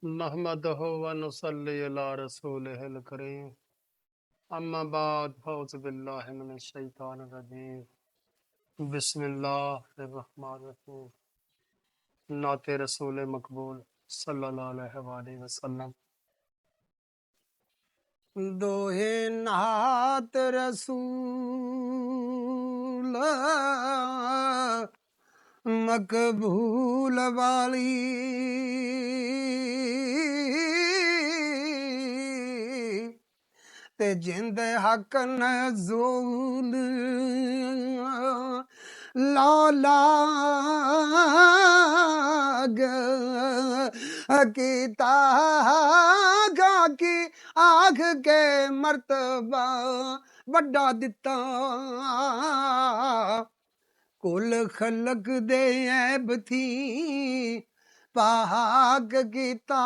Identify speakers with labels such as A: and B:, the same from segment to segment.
A: नहमदहु व नुसल्ली अला रसूलिहिल करीम। अम्मा बाद फौज़ बिल्लाहि मिनश शैतानिर रजीम। बिस्मिल्लाहिर रहमानिर रहीम। नाते रसूल मकबूल सल्लल्लाहु अलैहि वसल्लम। दोहे नात रसूल मकबूल वाली ते जिंद हक नज़ूल लौला कीता गा की आख के मर्तबा वड्डा दिता कुल खलक दे ऐब थी पाक कीता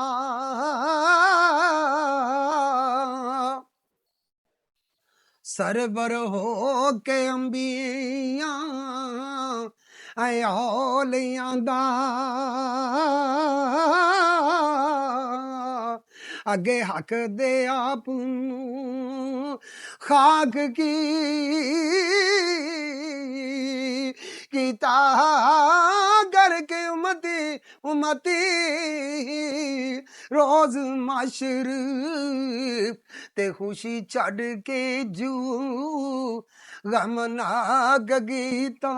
A: सरबर हो के अंबिया औलियां दा अगे हक दे आप खाक की कीता कर के उमती रोज माशर ते खुशी छड़ के जू गम नाग गीता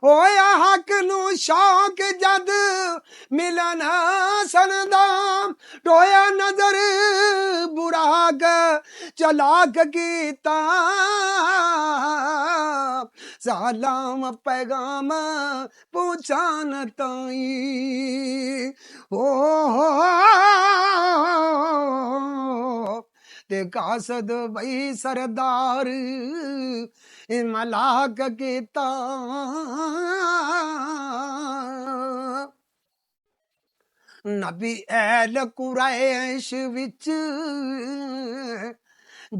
A: होया हक नू शौक जद मिलन सनदा टोया नजर बुराक चलाक कीता सलाम पैगाम पूछान ताई हो ते कासद वही सरदार मलाक कीता नबी ऐल कुरैश विच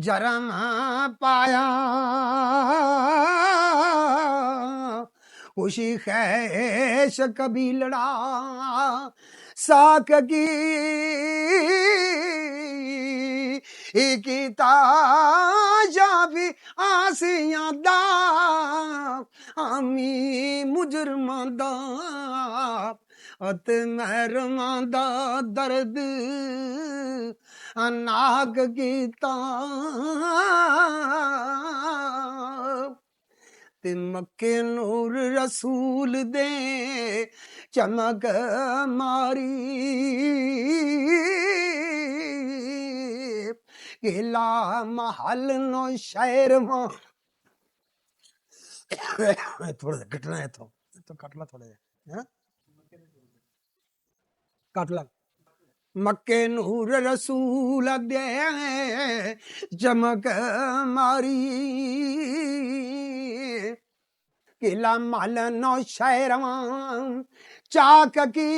A: जरम पाया खुशी खैश कभी लड़ा साक की कीता या भी आसियां दा आमी मुजरमां दा अत महरमां दा दर्द नाग कीता ते मक्के नूर रसूल दे चमक मारी किला महल नो शहर थोड़ा कटना है तो कटला थोड़ा कटला मक्के नूर रसूल दे चमक मारी किला मल नो शहरवा चाक की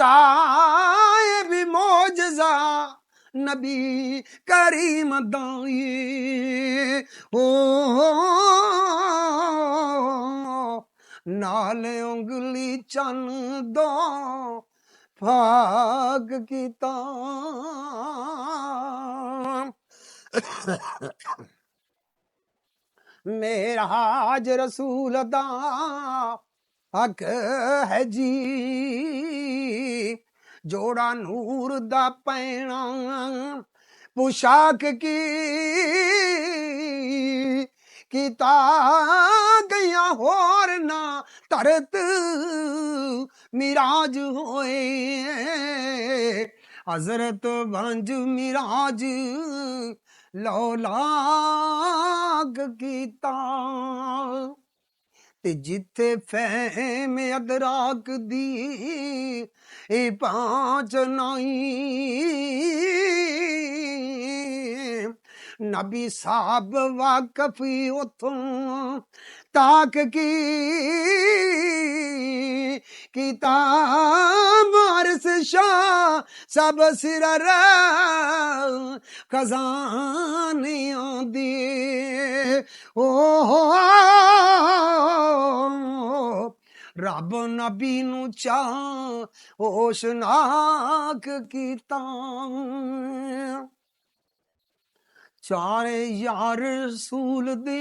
A: ताए भी मोजजा नबी करीम दाई हो नाल उंगली चन दो भाग कीता मेराज रसूल दा हक है जी जोड़ा नूर दा पैना पोशाक की ता गया होर ना तरत मिराज होए हजरत भंज मिराज लौलाग कीता ते जिथे फहम अदराक दी ए पांच नाई नबी साहब वाकफी उथों ताक की वारिस शाह सब सिर खजानियां दी ओ रब नबी नू होशनाक कीता चारे यार रसूल दे